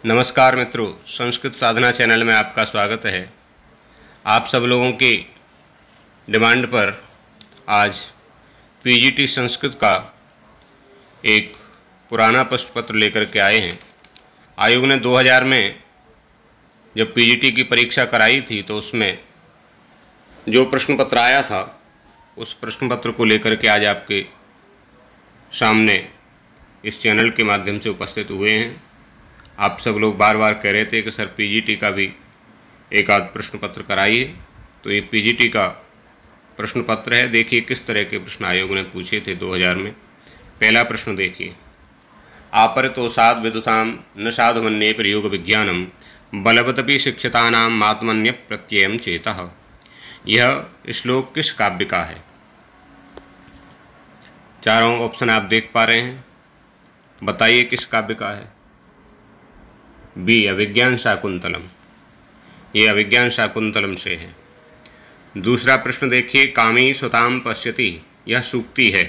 नमस्कार मित्रों, संस्कृत साधना चैनल में आपका स्वागत है। आप सब लोगों की डिमांड पर आज पीजीटी संस्कृत का एक पुराना प्रश्न पत्र लेकर के आए हैं। आयोग ने 2000 में जब पीजीटी की परीक्षा कराई थी तो उसमें जो प्रश्न पत्र आया था उस प्रश्न पत्र को लेकर के आज आपके सामने इस चैनल के माध्यम से उपस्थित हुए हैं। आप सब लोग बार बार कह रहे थे कि सर पीजीटी का भी एक आध प्रश्न पत्र कराइए, तो ये पीजीटी का प्रश्न पत्र है। देखिए किस तरह के प्रश्न आयोग ने पूछे थे 2000 में। पहला प्रश्न देखिए, आपरितोषाद विदुताम न साधुमन्ये प्रयोग विज्ञानम बलवदपि शिक्षितानाम आत्मन्य प्रत्ययम चेतः। यह श्लोक किस काव्य का है? चारों ऑप्शन आप देख पा रहे हैं, बताइए किस काव्य का है। बी, अभिज्ञान शाकुंतलम। ये अभिज्ञान शाकुंतलम से है। दूसरा प्रश्न देखिए, कामी सुताम पश्यति, यह सूक्ति है,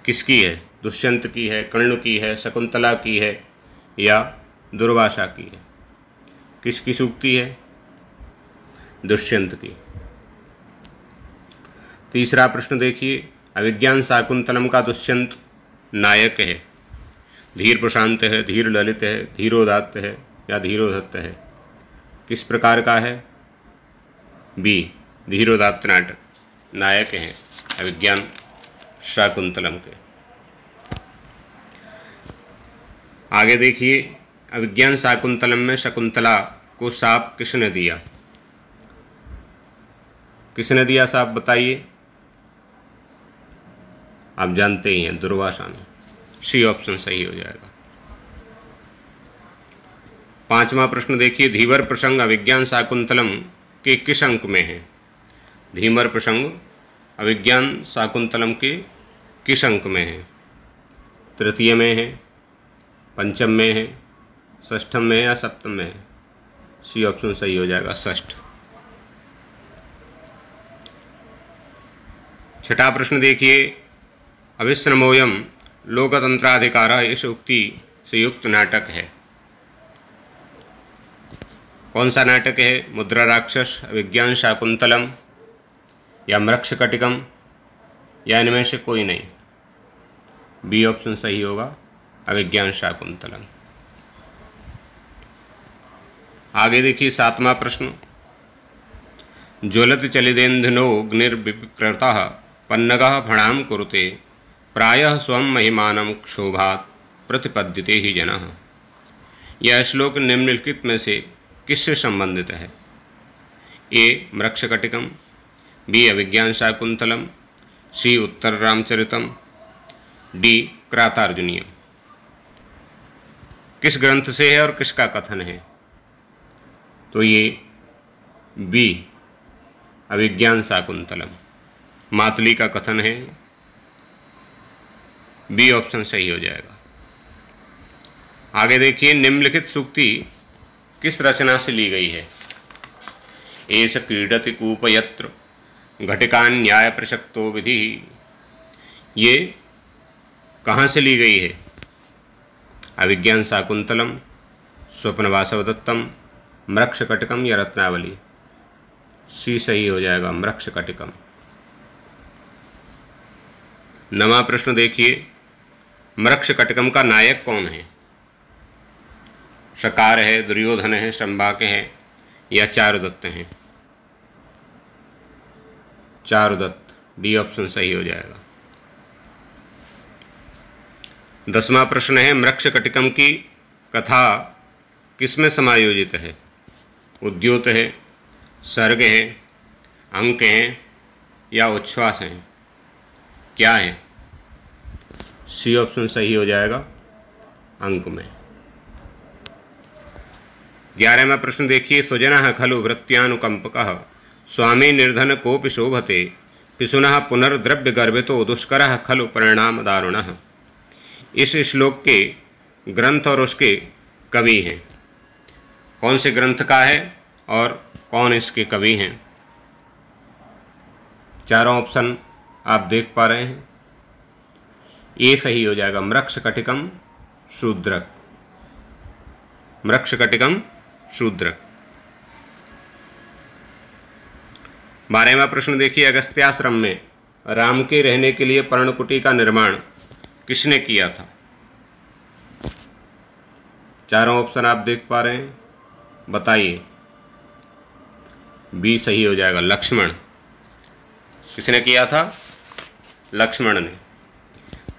किसकी है? दुष्यंत की है, कर्ण की है, शकुंतला की है या दुर्वासा की है? किसकी सूक्ति है? दुष्यंत की। तीसरा प्रश्न देखिए, अभिज्ञान शाकुंतलम का दुष्यंत नायक है। धीर प्रशांत है, धीर ललित है, धीरोदात्त है या धीरोदत्त है? किस प्रकार का है? बी, धीरोदात्त नायक हैं अभिज्ञान शाकुंतलम के। आगे देखिए, अभिज्ञान शाकुंतलम में शकुंतला को शाप किसने दिया? किसने दिया शाप, बताइए। आप जानते ही हैं, दुर्वासा ने। सी ऑप्शन सही हो जाएगा। पांचवा प्रश्न देखिए, धीवर प्रसंग अभिज्ञान शाकुंतलम के किस अंक में है? धीवर प्रसंग अभिज्ञान शाकुंतलम के किस अंक में है? तृतीय में है, पंचम में है, षष्ठम में है या सप्तम में है? सी ऑप्शन सही हो जाएगा, षष्ठ। छठा प्रश्न देखिए, अभिश्रमोयम लोकतंत्राधिकार, इस उक्ति से युक्त नाटक है। कौन सा नाटक है? मुद्रा राक्षस, अभिज्ञान शाकुंतलम या मृक्षकटिकम या इनमें से कोई नहीं? बी ऑप्शन सही होगा, अभिज्ञान शाकुंतलम। आगे देखिए सातवां प्रश्न, ज्वलति चलितेन्धनो अग्निर्विकृतः पन्नगः फणां कुरुते प्रायः स्वं महिमानं क्षोभात् प्रतिपद्यते ही जनः। यह श्लोक निम्नलिखित में से किससे संबंधित है? ए, मृक्षकटिकम, बी, अभिज्ञान शाकुंतलम, सी, उत्तर रामचरितम, डी, क्रातार्जुनीयम। किस ग्रंथ से है और किसका कथन है? तो ये बी, अभिज्ञान शाकुंतलम, मातली का कथन है। बी ऑप्शन सही हो जाएगा। आगे देखिए, निम्नलिखित सूक्ति किस रचना से ली गई है? एष क्रीडति कूपयत्र घटिकान्याय प्रसक्तो विधि। ये कहाँ से ली गई है? अभिज्ञान शाकुंतलम, स्वप्न वासवदत्तम, मृक्षकटिकम या रत्नावली? सी सही हो जाएगा, मृक्षकटिकम। नवा प्रश्न देखिए, मृक्षकटिकम का नायक कौन है? शकार है, दुर्योधन है, संभाक है या चारुदत्त हैं? चारुदत्त, डी ऑप्शन सही हो जाएगा। 10वां प्रश्न है, मृक्षकटिकम की कथा किसमें समायोजित है? उद्योत है, सर्ग है, अंक हैं या उच्छ्वास हैं? क्या है? सी ऑप्शन सही हो जाएगा, अंक में। 11वां प्रश्न देखिए, सुजनः खलु वृत्त्यानुकंपकः स्वामी निर्धन कोपि शोभते पिशुनः पुनर्द्रव्य गर्भितो दुष्करः खलु परिणाम दारुणः। इस श्लोक के ग्रंथ और उसके कवि हैं। कौन से ग्रंथ का है और कौन इसके कवि हैं? चारों ऑप्शन आप देख पा रहे हैं। ये सही हो जाएगा, मृक्षकटिकम शूद्रक। मृक्षकटिकम शूद्र। 12वां प्रश्न देखिए, अगस्त्याश्रम में राम के रहने के लिए पर्णकुटी का निर्माण किसने किया था? चारों ऑप्शन आप देख पा रहे हैं, बताइए। बी सही हो जाएगा, लक्ष्मण। किसने किया था? लक्ष्मण ने।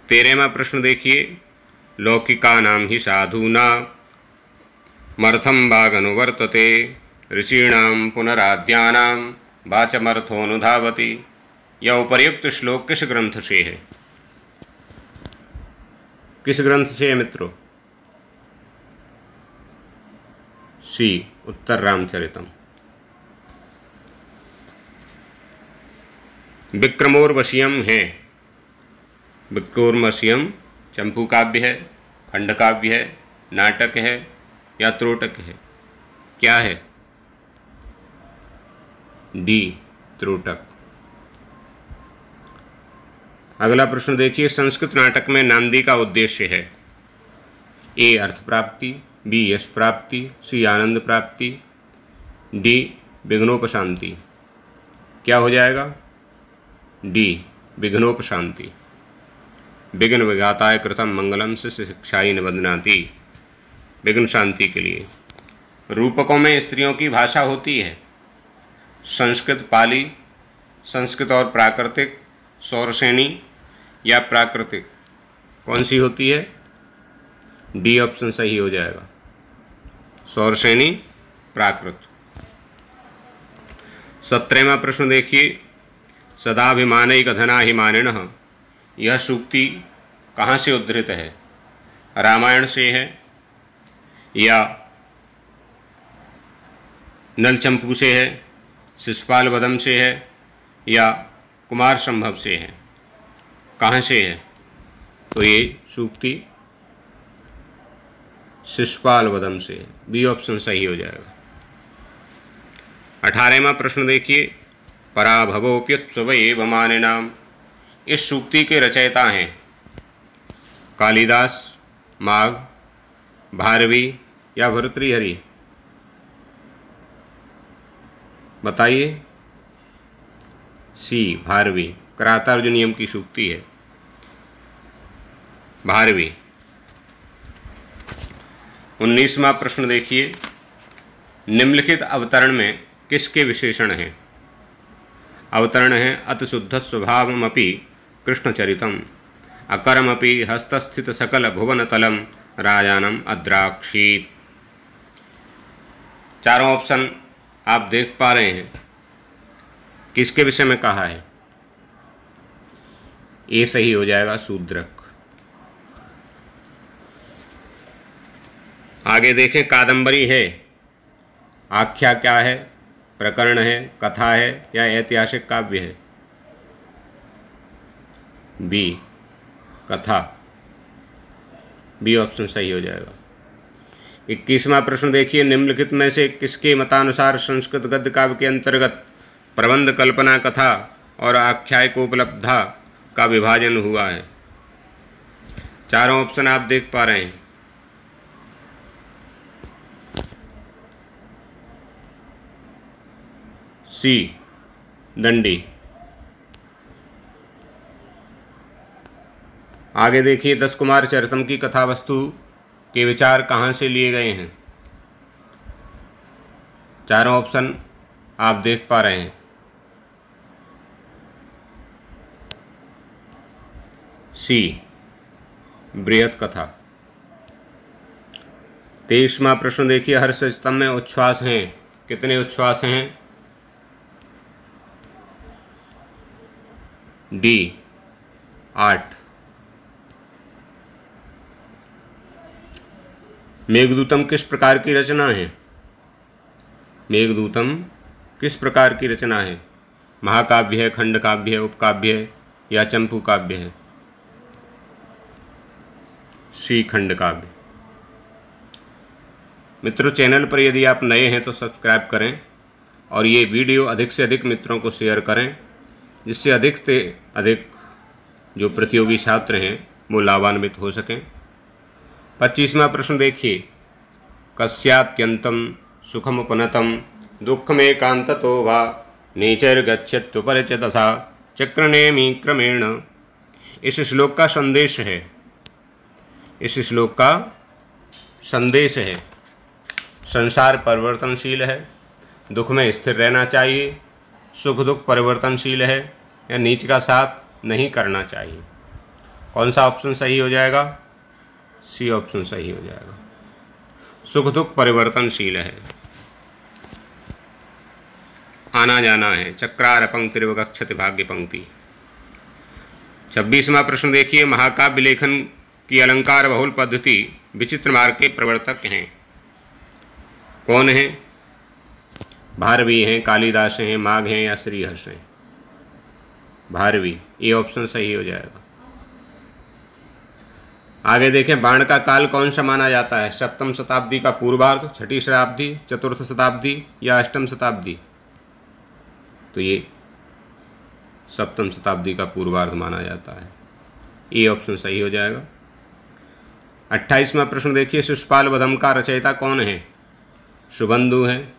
13वां प्रश्न देखिए, लौकिका नाम ही साधूना मर्थम भागनुवर्तते ऋषीणाम पुनराद्यानाम वाचमर्थोनुधावति। यह उपर्युक्त श्लोक किस ग्रंथ से है? किस ग्रंथ से है मित्रों? सी उत्तर रामचरितम। विक्रमोर्वशीयम है। विक्रमोर्वशीयम चंपू काव्य है, खंड काव्य है, नाटक है या त्रोटक है? क्या है? डी त्रोटक। अगला प्रश्न देखिए, संस्कृत नाटक में नांदी का उद्देश्य है? ए अर्थ प्राप्ति, बी यश प्राप्ति, सी आनंद प्राप्ति, डी विघ्नोपशांति। क्या हो जाएगा? डी विघ्नोपशांति। विघ्न विघाताय कृतम मंगलम शिष्य शिक्षाई निबध्नाति। विघ्न शांति के लिए। रूपकों में स्त्रियों की भाषा होती है संस्कृत, पाली, संस्कृत और प्राकृतिक, सौरसेनी या प्राकृतिक। कौन सी होती है? डी ऑप्शन सही हो जाएगा, सौरसेनी, प्राकृत। 17वां प्रश्न देखिए, सदाभिमानैक धनाभिमानिनः। यह सूक्ति कहाँ से उद्धृत है? रामायण से है या नलचंपू से है, शिशुपाल वधम से है या कुमार संभव से है? कहाँ से है? तो ये सूक्ति शिशुपाल वधम से है, बी ऑप्शन सही हो जाएगा। 18वां प्रश्न देखिए, पराभवोप्युत्सव मानिनाम। इस सूक्ति के रचयिता हैं कालिदास, माघ, भारवी या भर्तृहरि? बताइए। सी भारवी, करातार्जुनीयम की सूक्ति है, भारवी। 19वां प्रश्न देखिए, निम्नलिखित अवतरण में किसके विशेषण हैं? अवतरण है अति शुद्ध स्वभावमपि कृष्णचरितम, अकरमपि हस्तस्थित सकल भुवन तलम राजानम अद्राक्षीत। चारों ऑप्शन आप देख पा रहे हैं, किसके विषय में कहा है? ये सही हो जाएगा, शूद्रक। आगे देखें, कादंबरी है, आख्या क्या है? प्रकरण है, कथा है या ऐतिहासिक काव्य है? बी कथा, बी ऑप्शन सही हो जाएगा। 21वां प्रश्न देखिए, निम्नलिखित में से किसके मतानुसार संस्कृत गद्य काव्य के अंतर्गत प्रबंध, कल्पना, कथा और आख्यायिकोपलब्धा का विभाजन हुआ है? चारों ऑप्शन आप देख पा रहे हैं। सी दंडी। आगे देखिए, 10 कुमार चरितम की कथा वस्तु के विचार कहाँ से लिए गए हैं? चारों ऑप्शन आप देख पा रहे हैं। सी बृहत कथा। 23वां प्रश्न देखिए, हर्षचतम में उच्छ्वास हैं, कितने उच्छ्वास हैं? डी 8। मेघदूतम किस प्रकार की रचना है? मेघदूतम किस प्रकार की रचना है? महाकाव्य है, खंड काव्य है, उपकाव्य है या चंपू काव्य है? सी खंड काव्य। मित्रों, चैनल पर यदि आप नए हैं तो सब्सक्राइब करें और ये वीडियो अधिक से अधिक मित्रों को शेयर करें, जिससे अधिक से अधिक जो प्रतियोगी छात्र हैं वो लाभान्वित हो सकें। 25वां प्रश्न देखिए, कस्यात्यन्तं सुखमुपनतं दुःखमेकान्ततो वा नीचैर्गच्छत्युपरिचितसा चक्रनेमि क्रमेण। इस श्लोक का संदेश है, इस श्लोक का संदेश है संसार परिवर्तनशील है, दुख में स्थिर रहना चाहिए, सुख दुख परिवर्तनशील है, या नीच का साथ नहीं करना चाहिए। कौन सा ऑप्शन सही हो जाएगा? सी ऑप्शन सही हो जाएगा। सुख दुख परिवर्तनशील है, आना जाना है। चक्रार पंक्तिर्वगच्छति भाग्य पंक्ति। 26वां प्रश्न देखिए, महाकाव्य लेखन की अलंकार बहुल पद्धति विचित्र मार्ग के प्रवर्तक हैं। कौन है? भारवी हैं, कालिदास हैं, माघ हैं या श्रीहर्ष हैं? भारवी, ये ऑप्शन सही हो जाएगा। आगे देखें, बाण का काल कौन सा माना जाता है? 7वीं शताब्दी का पूर्वार्ध, 6ठी शताब्दी, 4th शताब्दी या 8वीं शताब्दी? तो ये 7वीं शताब्दी का पूर्वार्ध माना जाता है। ये ऑप्शन सही हो जाएगा। 28वां प्रश्न देखिए, शिशुपाल वधम का रचयिता कौन है? शुभंदु हैं,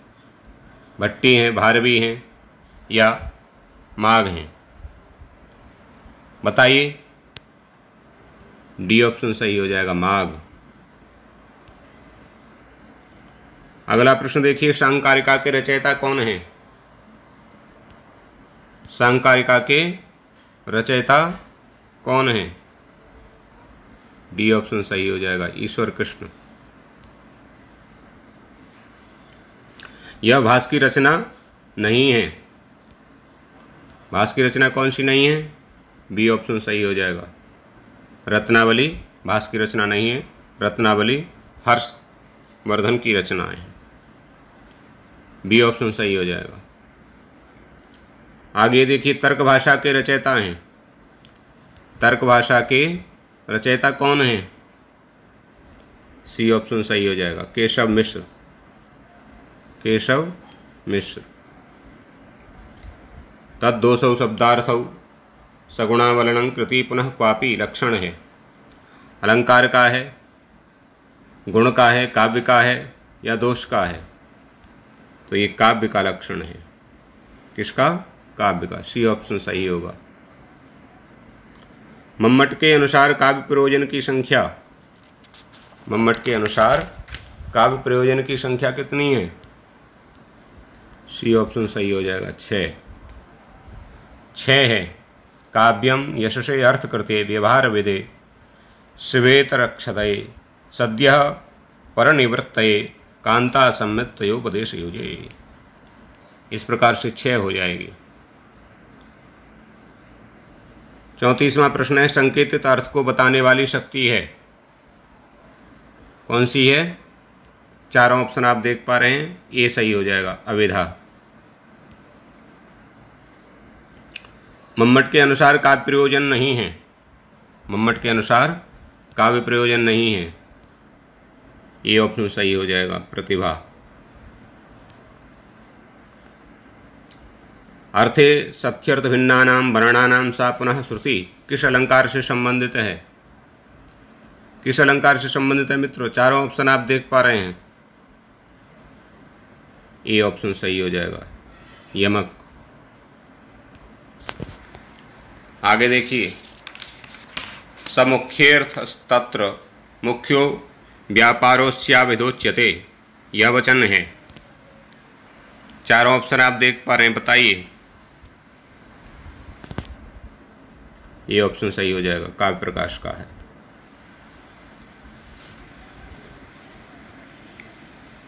भट्टी हैं, भारवी हैं या माघ हैं? बताइए। डी ऑप्शन सही हो जाएगा, माघ। अगला प्रश्न देखिए, सांकारिका के रचयिता कौन है? सांकारिका के रचयिता कौन है? डी ऑप्शन सही हो जाएगा, ईश्वर कृष्ण। यह भास की रचना नहीं है। भास की रचना कौन सी नहीं है? बी ऑप्शन सही हो जाएगा, रत्नावली भास की रचना नहीं है, रत्नावली हर्षवर्धन की रचना है। बी ऑप्शन सही हो जाएगा। आगे देखिए, तर्क भाषा के रचयिता हैं। तर्क भाषा के रचयिता कौन है? सी ऑप्शन सही हो जाएगा, केशव मिश्र। केशव मिश्र। तद्दोषौ शब्दार्थौ सगुणावलनं कृति पुनः क्वापि लक्षण है। अलंकार का है, गुण का है, काव्य का है या दोष का है? तो ये काव्य का लक्षण है। किसका? काव्य का। सी ऑप्शन सही होगा। मम्मट के अनुसार काव्य प्रयोजन की संख्या, मम्मट के अनुसार काव्य प्रयोजन की संख्या कितनी है? सी ऑप्शन सही हो जाएगा, 6। 6 है। काव्यम यशसे अर्थकृते व्यवहार विदे शिवेत रक्षते सद्य परनिवृत्तये कांता सम्मितयोपदेश युजे। इस प्रकार से 6 हो जाएगी। 34वां प्रश्न है, संकेतित अर्थ को बताने वाली शक्ति है। कौन सी है? चारों ऑप्शन आप देख पा रहे हैं, ये सही हो जाएगा, अविधा। मम्मट के अनुसार काव्य प्रयोजन नहीं है। मम्मट के अनुसार काव्य प्रयोजन नहीं है, ये ऑप्शन सही हो जाएगा, प्रतिभा। अर्थे सत्यर्थ भिन्नानां वर्णानां सा पुनः श्रुति किस अलंकार से संबंधित है? किस अलंकार से संबंधित है मित्रों? चारों ऑप्शन आप देख पा रहे हैं, ये ऑप्शन सही हो जाएगा, यमक। आगे देखिए, समुख्येऽर्थस्तत्र मुख्यो व्यापारोस्याभिधोच्यते, यह वचन है। चारों ऑप्शन आप देख पा रहे हैं, बताइए। ये ऑप्शन सही हो जाएगा, काव्य प्रकाश का है।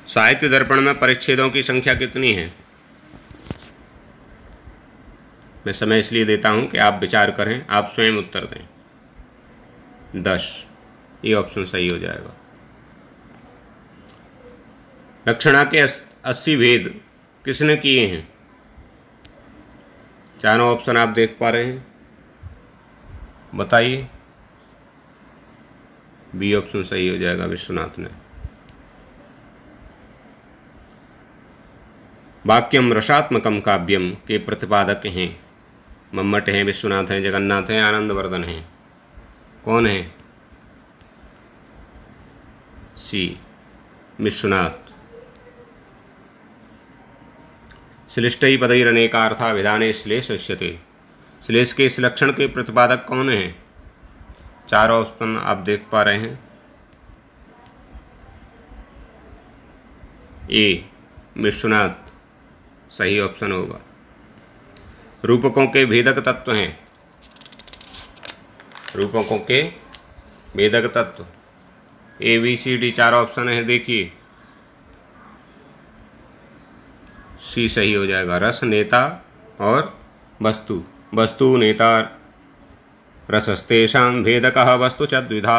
साहित्य दर्पण में परिच्छेदों की संख्या कितनी है? मैं समय इसलिए देता हूं कि आप विचार करें, आप स्वयं उत्तर दें। 10, ये ऑप्शन सही हो जाएगा। लक्षणा के 80 भेद किसने किए हैं? चारों ऑप्शन आप देख पा रहे हैं, बताइए। बी ऑप्शन सही हो जाएगा, विश्वनाथ ने। वाक्यम रसात्मकम काव्यम के प्रतिपादक हैं। मम्मट हैं, विश्वनाथ हैं, जगन्नाथ हैं, आनंदवर्धन हैं। कौन है? सी। विश्वनाथ। श्लिष्टै पदैरनेकार्था विधाने श्लेष इष्यते। श्लेष के इस लक्षण के प्रतिपादक कौन हैं? चार ऑप्शन आप देख पा रहे हैं। ए विश्वनाथ सही ऑप्शन होगा। रूपकों के भेदक तत्व हैं। रूपकों के भेदक तत्व ए बी सी डी चार ऑप्शन है, देखिए सी सही हो जाएगा। रस, नेता और वस्तु। वस्तु, नेता, रसस्तेषां भेदकः वस्तु च द्विधा,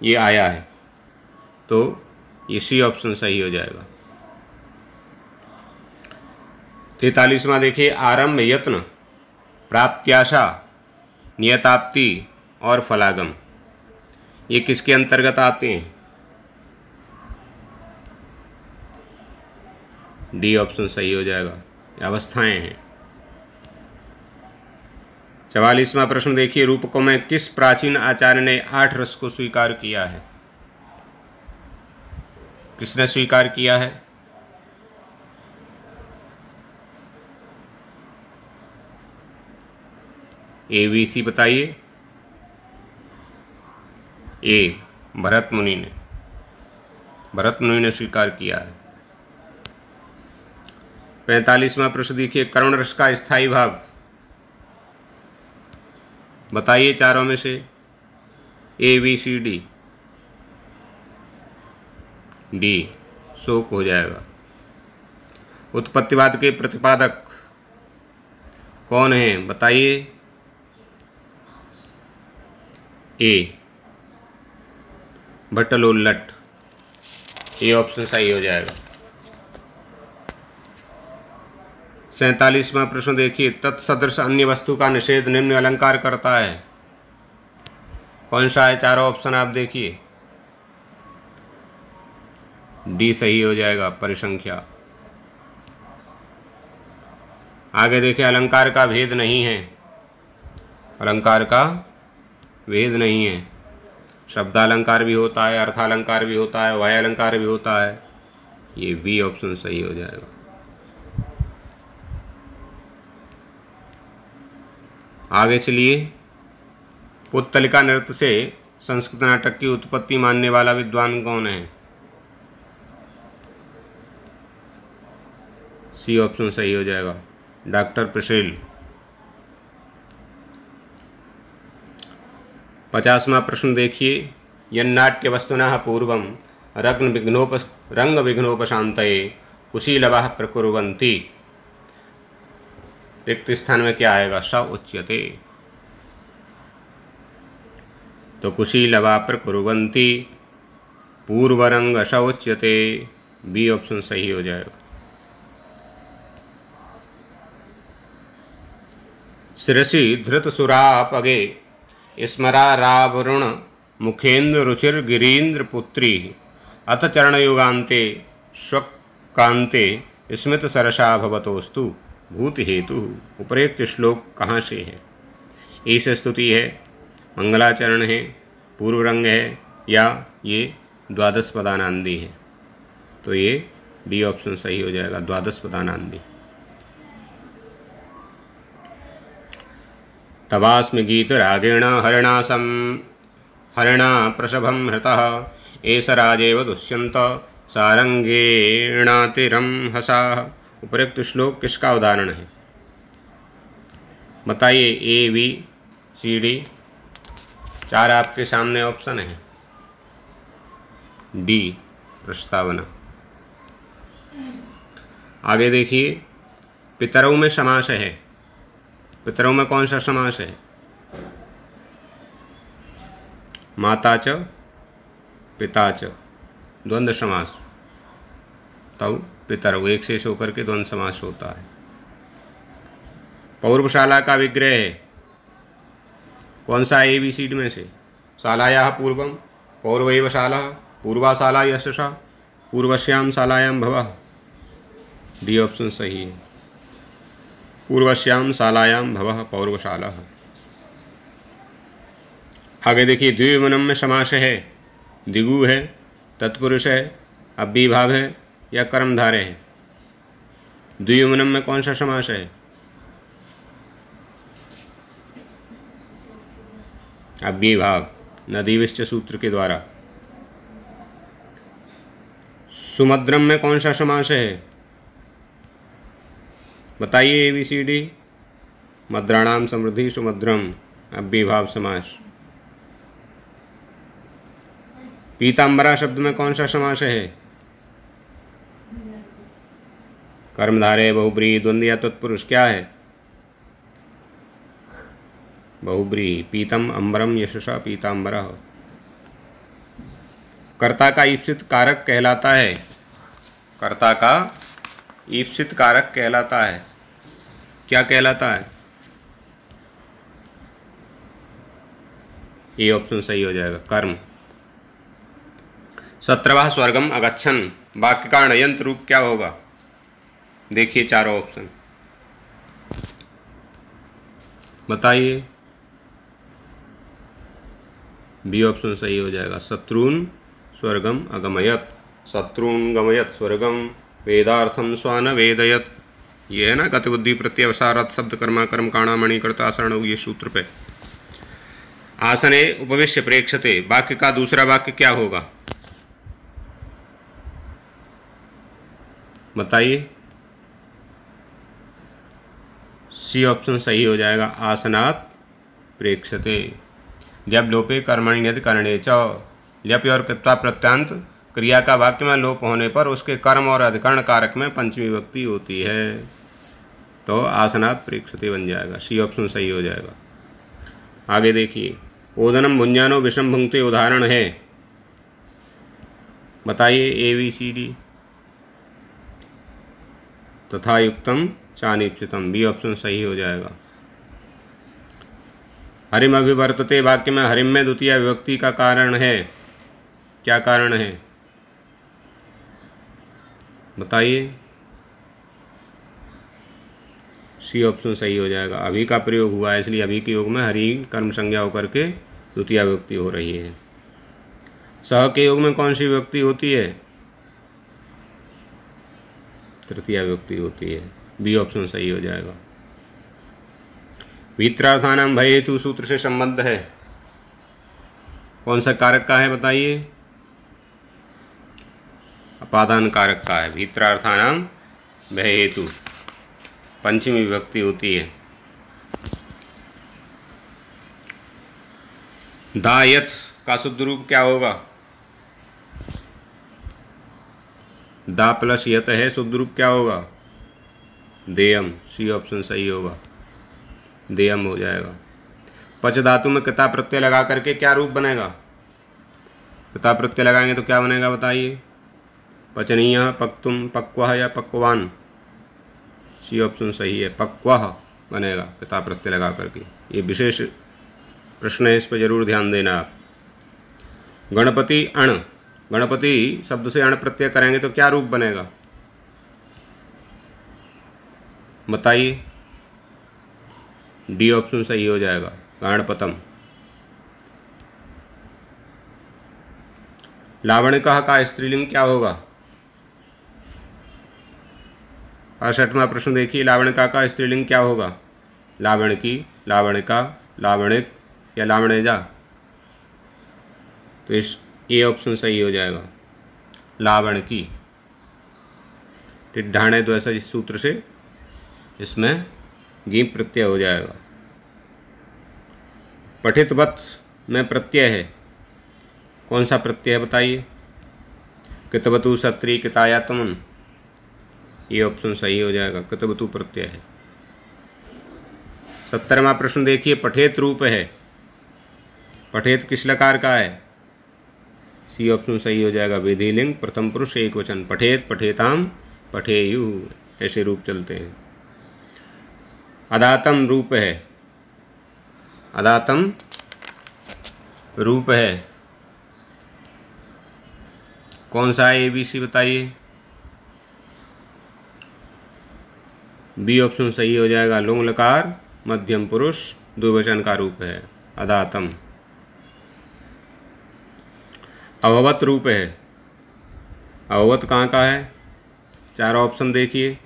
ये आया है, तो ये सी ऑप्शन सही हो जाएगा। 43वां देखिए, आरंभ, यत्न, प्राप्त्याशा, नियताप्ति और फलागम, ये किसके अंतर्गत आते हैं? डी ऑप्शन सही हो जाएगा, ये अवस्थाएं हैं। 44वां प्रश्न देखिए, रूपकों में किस प्राचीन आचार्य ने 8 रस को स्वीकार किया है? किसने स्वीकार किया है? ए बी सी बताइए। ए भरत मुनि ने, भरत मुनि ने स्वीकार किया है। 45वां प्रश्न देखिए, करुण रस का स्थायी भाव बताइए चारों में से। A B C D. D शोक हो जाएगा। उत्पत्तिवाद के प्रतिपादक कौन हैं बताइए। ए भट्टलोल्लट, ये ऑप्शन सही हो जाएगा। 47वां प्रश्न देखिए, तत्सदृश अन्य वस्तु का निषेध निम्न अलंकार करता है, कौन सा है? चारों ऑप्शन आप देखिए। डी सही हो जाएगा, परिसंख्या। आगे देखिए, अलंकार का भेद नहीं है। अलंकार का भेद नहीं है। शब्दालंकार भी होता है, अर्थालंकार भी होता है, वाय अलंकार भी होता है। ये बी ऑप्शन सही हो जाएगा। आगे चलिए, पुत्तलिका नृत्य से संस्कृत नाटक की उत्पत्ति मानने वाला विद्वान कौन है? सी ऑप्शन सही हो जाएगा, डॉक्टर प्रसेल। 50वां प्रश्न देखिए, यन्नाट्य वस्तुनः पूर्वं रंग विघ्नोपशान्तये कुशीलवः प्रकुर्वन्ति, रिक्त स्थान में क्या आएगा? स उच्यते। तो कुशीलवा प्रकुर्वन्ति, पूर्वरंग स उच्यते, बी ऑप्शन सही हो जाएगा। शिरसि धृतसुरापगे स्मरारावरुण मुखेन्द्र रुचिर गिरीन्द्र पुत्री, अथ चरणयुगान्ते स्वकान्ते स्मित सरसा भवतोस्तु भूत हेतु। उपरोक्त श्लोक कहाँ से है? ए से स्तुति है, मंगलाचरण है, पूर्व रंग है, या ये द्वादश पदानांदी है? तो ये डी ऑप्शन सही हो जाएगा, द्वादश पदानांदी। तवास्मि गीत रागेण हरिणा प्रसभं हृतः, एष राजेव दुष्यन्त सारंगेणातिरं हसाः। उपरोक्त श्लोक किसका उदाहरण है बताइए। ए बी सी डी चार आपके सामने ऑप्शन है। डी प्रस्तावना। आगे देखिए, पितरों में समास है। पितरों में कौन सा समास है? माता च पिता च, द्वंद्व समास। तब पितरौ एक शेष होकर के द्वंद्व समास होता है। पौर्वशाला का विग्रह है, कौन सा ए बी सी डी में से? शालायाः पूर्वं पौर्वैव शाला, पूर्वाशाला यशसा, पूर्वस्यां शालायां भवः। डी ऑप्शन सही है, पूर्वस्यां शालायां भवः पौर्वशाला। आगे देखिए, द्विवनम में समास है, दिगु है, तत्पुरुष है, अव्ययीभाव है या कर्मधारय है? द्वियुमनम में कौन सा समास है? अव्ययीभाव, नदीविश्च सूत्र के द्वारा। सुमद्रम में कौन सा समास है? बताइए ABCD। मद्राणाम समृद्धि सुमद्रम, अव्ययीभाव समास। पीतांबरा शब्द में कौन सा समास है? कर्मधारय, बहुब्रीहि, द्वंद्व या तत्पुरुष। क्या है? बहुब्रीहि। पीतम अंबरम यशसा पीतांबरः। कर्ता का ईप्सित कारक कहलाता है। कर्ता का ईप्सित कारक कहलाता है। क्या कहलाता है? ये ऑप्शन सही हो जाएगा, कर्म। 17वां स्वर्गम अगच्छन, वाक्य का णयंत रूप क्या होगा? देखिए चारों ऑप्शन, बताइए। बी ऑप्शन सही हो जाएगा, शत्रुन स्वर्गम अगमयत। शत्रुन गमयत स्वर्गम, वेदार्थम स्वान वेदयत। ये है ना गति बुद्धि प्रत्यवसारत शब्द कर्मा कर्म काणा मणिकर्ता शरण, ये सूत्र पे। आसने उपविश्य प्रेक्षते, वाक्य का दूसरा वाक्य क्या होगा? बताइए। सी ऑप्शन सही हो जाएगा, आसनात् प्रेक्षते। जब लोपे कर्मणि यदि करणे च, ल्यप और कृत्वा प्रत्यांत क्रिया का वाक्य में लोप होने पर उसके कर्म और अधिकरण कारक में पंचमी विभक्ति होती है, तो आसनात् प्रेक्षते बन जाएगा। सी ऑप्शन सही हो जाएगा। आगे देखिए, ओदनम भुंजानो विषम भुंक्ते उदाहरण है। बताइए ABCD। तथा युक्तम चानिप्सितम, बी ऑप्शन सही हो जाएगा। हरिम अभिवर्तते, वाक्य में हरिम में द्वितीय विभक्ति का कारण है। क्या कारण है? बताइए। सी ऑप्शन सही हो जाएगा, अभी का प्रयोग हुआ है इसलिए अभी के योग में हरि कर्म संज्ञा होकर के द्वितीय विभक्ति हो रही है। सह के योग में कौन सी विभक्ति होती है? तृतीय विभक्ति होती है। बी ऑप्शन सही हो जाएगा। भीत्रार्थानाम भय हेतु सूत्र से संबंध है, कौन सा कारक का है? बताइए। अपादान कारक का है। भीत्रार्थानाम भय हेतु पंचमी विभक्ति होती है। दायत का शुद्ध रूप क्या होगा? दा प्लस यत है, शुद्ध रूप क्या होगा? देयम। सी ऑप्शन सही होगा, देयम हो जाएगा। पच धातु में किता प्रत्यय लगा करके क्या रूप बनेगा? किता प्रत्यय लगाएंगे तो क्या बनेगा? बताइए। पचनीय, पक्तुम, पक्वः या पक्वान। सी ऑप्शन सही है, पक्वः बनेगा पिता प्रत्यय लगा करके। ये विशेष प्रश्न है, इस पर जरूर ध्यान देना आप। गणपति अण, गणपति शब्द से अण प्रत्यय करेंगे तो क्या रूप बनेगा? बताइए। डी ऑप्शन सही हो जाएगा, गणपतम। लावणिका का स्त्रीलिंग क्या होगा? 68वां प्रश्न देखिए, लावणिका का स्त्रीलिंग क्या होगा? लावणकी, लावणिका, लावणिक या लावणेजा। तो इस ए ऑप्शन सही हो जाएगा, लावणकी। टिड्ढाणे द्वैसा इस सूत्र से इसमें गीप प्रत्यय हो जाएगा। पठितवत में प्रत्यय है, कौन सा प्रत्यय है? बताइए। कितवतु, सत्री, किताया, तुमन। ये ऑप्शन सही हो जाएगा, कितवतु प्रत्यय है। 70वां प्रश्न देखिए, पठेत रूप है। पठेत किस लकार का है? सी ऑप्शन सही हो जाएगा, विधिलिंग प्रथम पुरुष एक वचन। पठेत, पठेताम, पठेयु, ऐसे रूप चलते हैं। अदातम रूप है, अदातम रूप है, कौन सा है? ABC बताइए। बी ऑप्शन सही हो जाएगा, लोंग लकार मध्यम पुरुष द्विवचन का रूप है, अदातम। अभवत रूप है, अववत कहाँ का है? चार ऑप्शन देखिए।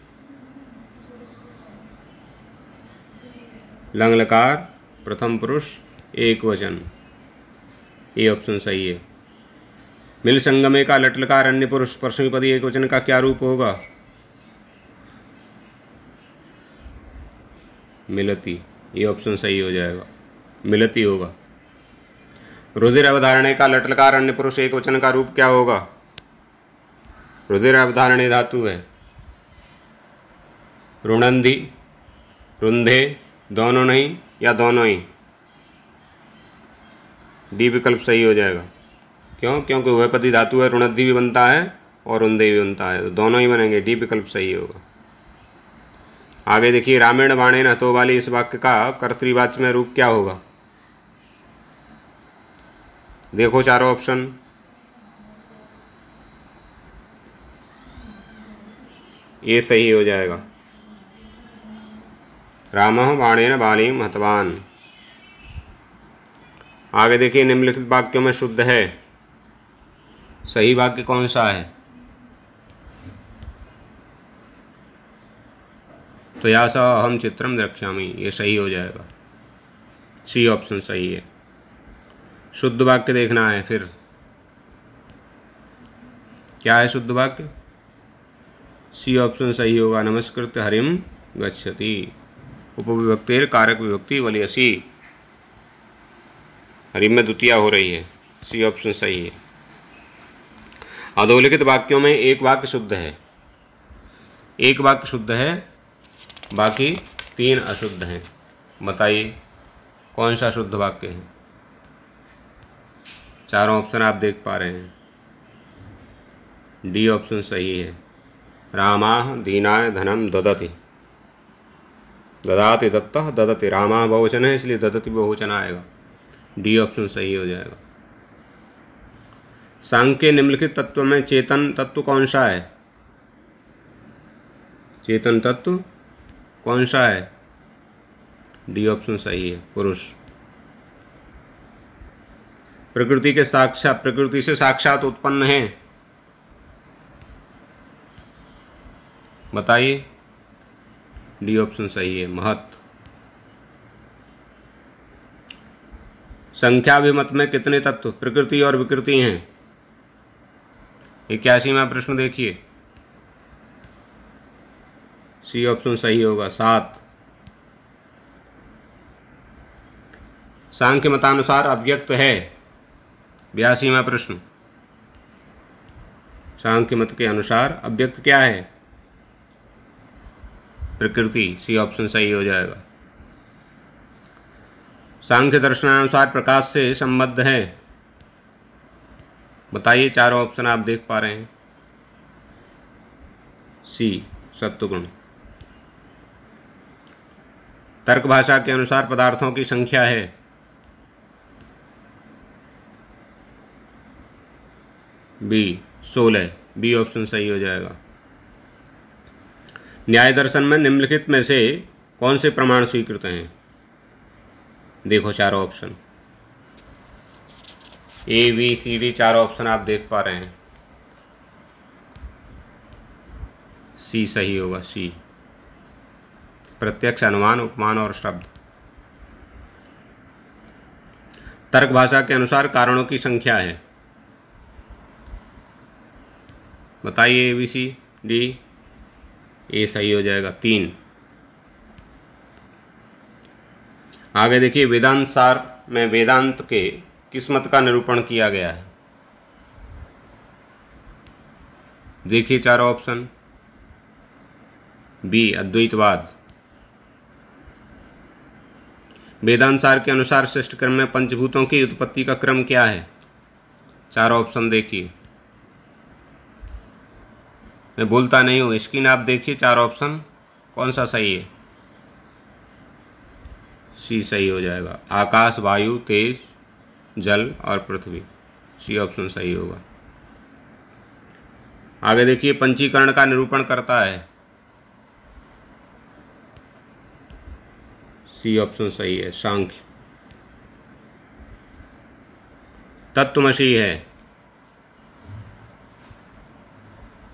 लंग लकार, प्रथम पुरुष, एक वचन, ये ऑप्शन सही है। मिल संगमे का लट लकार अन्य पुरुष परस्मैपदी एक वचन का क्या रूप होगा? मिलती, ये ऑप्शन सही हो जाएगा, मिलती होगा। रुधिर अवधारणे का लट लकार अन्य पुरुष एक वचन का रूप क्या होगा? रुधिर अवधारणे धातु है। रुणंधी, रुंधे, दोनों नहीं या दोनों ही? डी विकल्प सही हो जाएगा। क्यों? क्योंकि उभयपदी धातु है, रुणद्धि भी बनता है और रुंधे भी बनता है, तो दोनों ही बनेंगे, डी विकल्प सही होगा। आगे देखिए, रामेण बाणेन हतो वाली इस वाक्य का कर्तृवाच्य में रूप क्या होगा? देखो चारों ऑप्शन। ये सही हो जाएगा, रामः बाणेन बालीम हतवान। आगे देखिए, निम्नलिखित वाक्यों में शुद्ध है, सही वाक्य कौन सा है? तो या स अहम चित्रम द्रक्ष्यामि, ये सही हो जाएगा, सी ऑप्शन सही है। शुद्ध वाक्य देखना है फिर, क्या है शुद्ध वाक्य? सी ऑप्शन सही होगा, नमस्कृत हरिम गच्छति। उपविभक्तिर कारक विभक्ति वलियसी, हरिम में द्वितीया हो रही है, सी ऑप्शन सही है। अधोलिखित वाक्यों में एक वाक्य शुद्ध है, एक वाक्य शुद्ध है, बाकी तीन अशुद्ध हैं। बताइए कौन सा शुद्ध वाक्य है? चारों ऑप्शन आप देख पा रहे हैं, डी ऑप्शन सही है। रामाः दीनाय धनम ददति, ददाति दत्तः ददति, रामाः बहुवचन है इसलिए ददति बहुवचन आएगा, डी ऑप्शन सही हो जाएगा। सांख्य निम्नलिखित तत्व में चेतन तत्व कौन सा है? चेतन तत्व कौन सा है? डी ऑप्शन सही है, पुरुष। प्रकृति के साक्षात, प्रकृति से साक्षात उत्पन्न है, बताइए, डी ऑप्शन सही है, महत्। संख्याभिमत में कितने तत्व प्रकृति और विकृति हैं? 81वां प्रश्न देखिए, सी ऑप्शन सही होगा, 7। सांख्य मतानुसार अव्यक्त है, 82वां प्रश्न, सांख्य मत के अनुसार अव्यक्त क्या है? प्रकृति, सी ऑप्शन सही हो जाएगा। सांख्य दर्शनानुसार प्रकाश से संबद्ध है, बताइए, चारों ऑप्शन आप देख पा रहे हैं, सी सत्वगुण। तर्क भाषा के अनुसार पदार्थों की संख्या है, बी 16, बी ऑप्शन सही हो जाएगा। न्याय दर्शन में निम्नलिखित में से कौन से प्रमाण स्वीकृत हैं? देखो चारों option, A B C D, चारों ऑप्शन आप देख पा रहे हैं, सी सही होगा, सी। प्रत्यक्ष, अनुमान, उपमान और शब्द। तर्क भाषा के अनुसार कारणों की संख्या है, बताइए, ए बी सी डी, ए सही हो जाएगा, 3। आगे देखिए, वेदांत सार में वेदांत के किस मत का निरूपण किया गया है? देखिए चारों ऑप्शन, बी अद्वैतवाद। वेदांत सार के अनुसार श्रेष्ठ क्रम में पंचभूतों की उत्पत्ति का क्रम क्या है? चारों ऑप्शन देखिए, मैं बोलता नहीं हूँ, स्क्रीन आप देखिए, चारों ऑप्शन कौन सा सही है? सी सही हो जाएगा, आकाश, वायु, तेज, जल और पृथ्वी, सी ऑप्शन सही होगा। आगे देखिए, पंचीकरण का निरूपण करता है, सी ऑप्शन सही है, सांख्य। तत्वमसी है,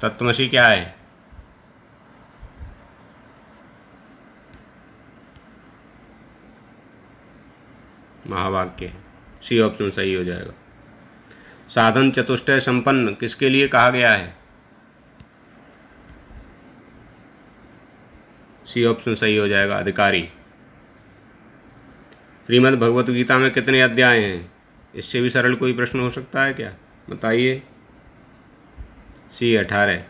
तत्त्वमसि क्या है? महावाक्य है। सी ऑप्शन सही हो जाएगा। साधन चतुष्टय संपन्न किसके लिए कहा गया है? सी ऑप्शन सही हो जाएगा, अधिकारी। श्रीमद् भगवत गीता में कितने अध्याय हैं? इससे भी सरल कोई प्रश्न हो सकता है क्या? बताइए। सी 18।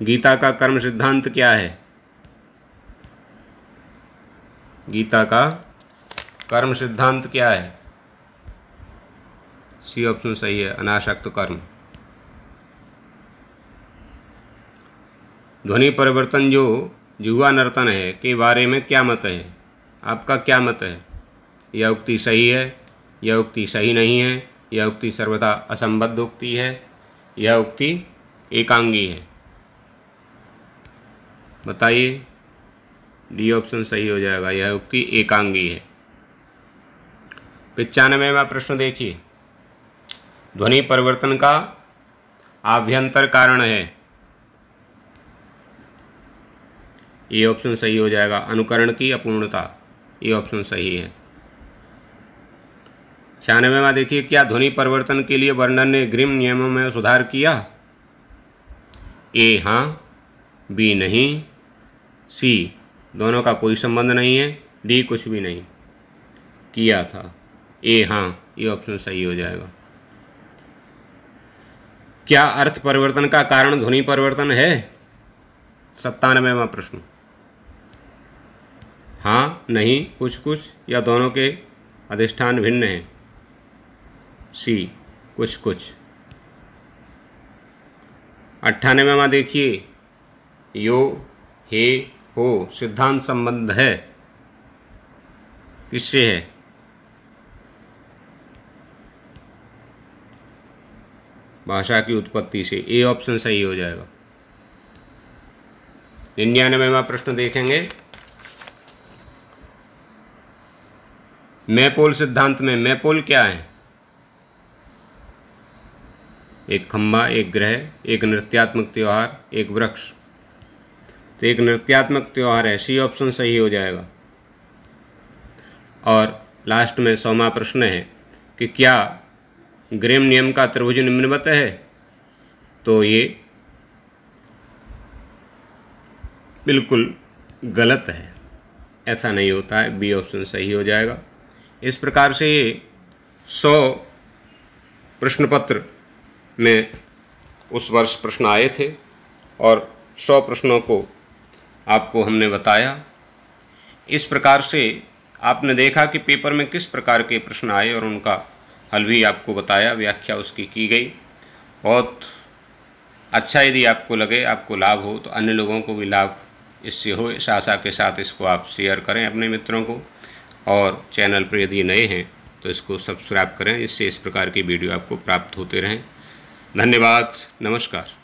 गीता का कर्म सिद्धांत क्या है? गीता का कर्म सिद्धांत क्या है? सी ऑप्शन सही है, अनासक्त कर्म। ध्वनि परिवर्तन जो जिह्वा नर्तन है के बारे में क्या मत है? आपका क्या मत है? यह उक्ति सही है, यह उक्ति सही नहीं है, यह उक्ति सर्वथा असंबद्ध उक्ति है, यह उक्ति एकांगी है। बताइए। डी ऑप्शन सही हो जाएगा, यह उक्ति एकांगी है। 95वां प्रश्न देखिए। ध्वनि परिवर्तन का आभ्यंतर कारण है। ये ऑप्शन सही हो जाएगा, अनुकरण की अपूर्णता। ये ऑप्शन सही है। 96वां देखिए। क्या ध्वनि परिवर्तन के लिए वर्णन ने ग्रिम नियमों में सुधार किया? ए हाँ, बी नहीं, सी दोनों का कोई संबंध नहीं है, डी कुछ भी नहीं किया था। ए हाँ, ये ऑप्शन सही हो जाएगा। क्या अर्थ परिवर्तन का कारण ध्वनि परिवर्तन है? 97वां प्रश्न। हाँ, नहीं, कुछ कुछ या दोनों के अधिष्ठान भिन्न हैं। सी कुछ कुछ। 98वां देखिए। यो, हे, हो सिद्धांत संबंध है, किससे है? भाषा की उत्पत्ति से। ए ऑप्शन सही हो जाएगा। 99वां प्रश्न देखेंगे। मैपोल सिद्धांत में मैपोल क्या है? एक खंभा, एक ग्रह, एक नृत्यात्मक त्योहार, एक वृक्ष। तो एक नृत्यात्मक त्योहार है। सी ऑप्शन सही हो जाएगा। और लास्ट में 100वां प्रश्न है कि क्या ग्रेम नियम का त्रिभुज निम्नवत है? तो ये बिल्कुल गलत है, ऐसा नहीं होता है। बी ऑप्शन सही हो जाएगा। इस प्रकार से ये 100 प्रश्न पत्र में उस वर्ष प्रश्न आए थे और 100 प्रश्नों को आपको हमने बताया। इस प्रकार से आपने देखा कि पेपर में किस प्रकार के प्रश्न आए और उनका हल भी आपको बताया, व्याख्या उसकी की गई। बहुत अच्छा, यदि आपको लगे, आपको लाभ हो तो अन्य लोगों को भी लाभ इससे हो। इस आशा के साथ इसको आप शेयर करें अपने मित्रों को, और चैनल पर यदि नए हैं तो इसको सब्सक्राइब करें, इससे इस प्रकार की वीडियो आपको प्राप्त होते रहें। धन्यवाद, नमस्कार।